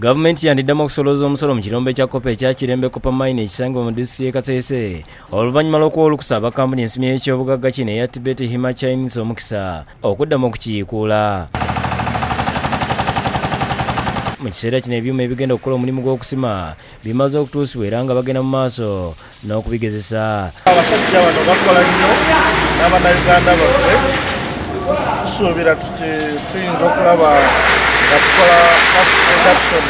Gavumenti yandiddamu okusolooza omusolo mu kirombe kya Kopa ekya Kirembe Copper Mine ekisangibwa mu disitulikiti y'e Kasese oluvannyuma lw'okuwa olukusa aba kampuni ensimbi y'ekyobugagga kino eya Tibet Hima Chinese omukisa okuddamu okukiyiikuula. Mu kiseera kino ebyuma ebigenda okukola omulimu gw'okusima bimaze okutuusibwa era nga bagenda mu maaso n'okubigezesa. Abasajja bano bakola nnyo n'Abannayuganda baffe, tusuubira tuyinza okulaba nga tukola cost reduction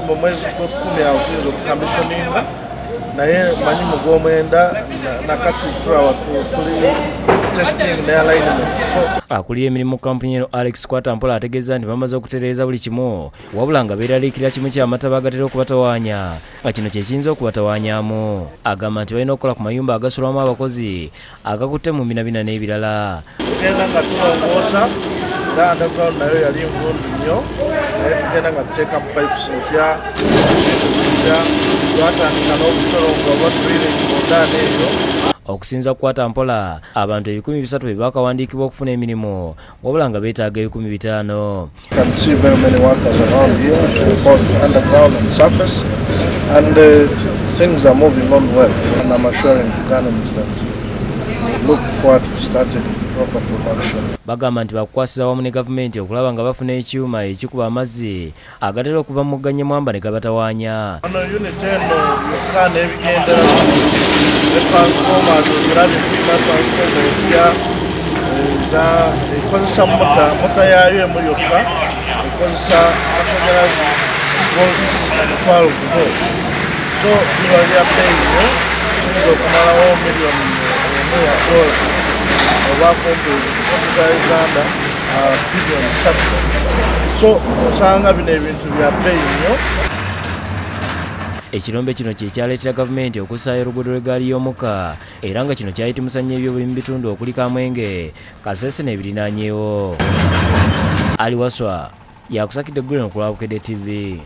mu mwezi gw'ekkumi awo tuyinza okucommissioninga, naye manyi mu gw'omwenda nakati tulaba tuli testing ne alignment. Akuliye emirimu mu kampuni eno Alex Kwatampola ategeeza nti bamaze okutereeza buli kimu wabula nga beeraliikirira kimu ky'amataba agatera okubatawaanya nga kino kye kiyinza okubatawaanyaamu. Agamba nti balina okukola ku mayumba agasulwamu abakozi agakutte mu mbinabina n'ebirala. Tugenda nga tulongoosa nga underground nayo yali nvundu nnyo, naye tugenda nga tuteekamu pipes empya twatandika n'okutolonga oba drainage mu ndaani eyo. Okusinza ku Kwatampola, abantu 300 be baakawandiikibwa okufuna emirimu wabula nga beetaaga 500. Can see very many workers around here, both underground and surface, and things are moving on well. And I'm assuring economists that we look forward to starting proper production. Bagamba nti bakukwasiza wamu ne gavumenti okulaba nga bafuna ekyuma ekikuba amazzi agatera okuva mu gganye mwamba ne gabatawaanya. Ono unit eno yokka n'ebigenderako transformers ogirabye tulina transformer empya ekozesa mota yaayo emu yokka ekozesa amasanyalazi volts 12 volt. So biba bya bbeeyi nnyo, tuyinza okumalawo miliyoni $1 oba kumpi za Uganda bilioni 3. So osanga bino ebintu bya bbeeyi nnyo. Ekirombe kino kye kyaleetera gavumenti okussaayo oluguudo lw'eggaali y'omukka era nga kino kyayitimusa nnyo ebyobuli mu bitundu okuli Kamwenge, Kasese n'ebirinaanyeewo. Ali Waswa yakusakidde Guleno ku Lwabukedde TV.